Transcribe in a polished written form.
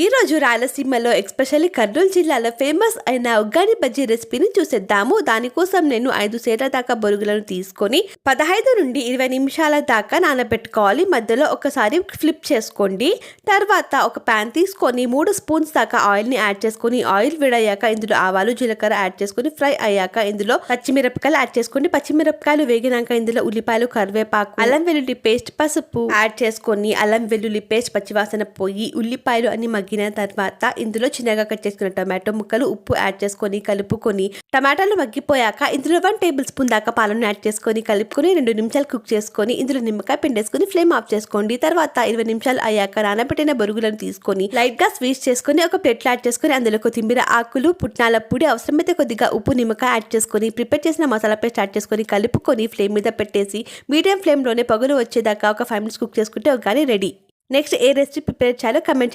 ఈ రోజు రాయలసీమలో ఎస్పెషల్లీ కర్నూలు జిల్లాలో ఫేమస్ అయిన ఉగ్గాని బజ్జీ రెసిపీని చూసేద్దాము. దానికోసం నేను 5 సేర్ల దాకా బొరుగులను తీసుకొని 15 నుండి 20 నిమిషాల దాకా నానబెట్టుకోవాలి. మధ్యలో ఒకసారి ఫ్లిప్ చేసుకోండి. తర్వాత ఒక ప్యాన్ తీసుకొని 3 స్పూన్స్ దాకా ఆయిల్ని యాడ్ చేసుకొని ఆయిల్ వేడయ్యాక ఇందులో ఆవాలు జీలకర్ర యాడ్ చేసుకొని ఫ్రై అయ్యాక ఇందులో పచ్చిమిరపకాయలు యాడ్ చేసుకోండి. పచ్చిమిరపకాయలు వేగినాక ఇందులో ఉల్లిపాయలు, కరివేపాకు, అల్లం వెల్లుల్లి పేస్ట్, పసుపు యాడ్ చేసుకొని అల్లం వెల్లుల్లి పేస్ట్ పచ్చివాసన పోయి ఉల్లిపాయలు అన్ని మగ్గిన తర్వాత ఇందులో చిన్నగా కట్ చేసుకున్న టమాటో ముక్కలు, ఉప్పు యాడ్ చేసుకొని కలుపుకొని టమాటాలు మగ్గిపోయాక ఇందులో 1 టేబుల్ స్పూన్ దాకా పాలను యాడ్ చేసుకొని కలుపుకొని 2 నిమిషాలు కుక్ చేసుకొని ఇందులో నిమ్మకాయ పిండేసుకొని ఫ్లేమ్ ఆఫ్ చేసుకోండి. తర్వాత 20 నిమిషాలు అయ్యాక నానబెట్టిన బొరుగులను తీసుకొని లైట్ గా స్వీట్ చేసుకొని ఒక ప్లేట్లో యాడ్ చేసుకొని అందులో కొత్తిమీర ఆకులు, పుట్నాల పొడి, అవసరమైతే కొద్దిగా ఉప్పు, నిమ్మకాయ యాడ్ చేసుకొని ప్రిపేర్ చేసిన మసాలా పేస్ట్ యాడ్ చేసుకొని కలుపుకొని ఫ్లేమ్ మీద పెట్టేసి మీడియం ఫ్లేమ్ లోనే పొగలు వచ్చేదాకా ఒక 5 మినిట్స్ కుక్ చేసుకుంటే ఉగ్గాని రెడీ. నెక్స్ట్ ఏ రెసిపీ ప్రిపేర్ చేయాలో కమెంట్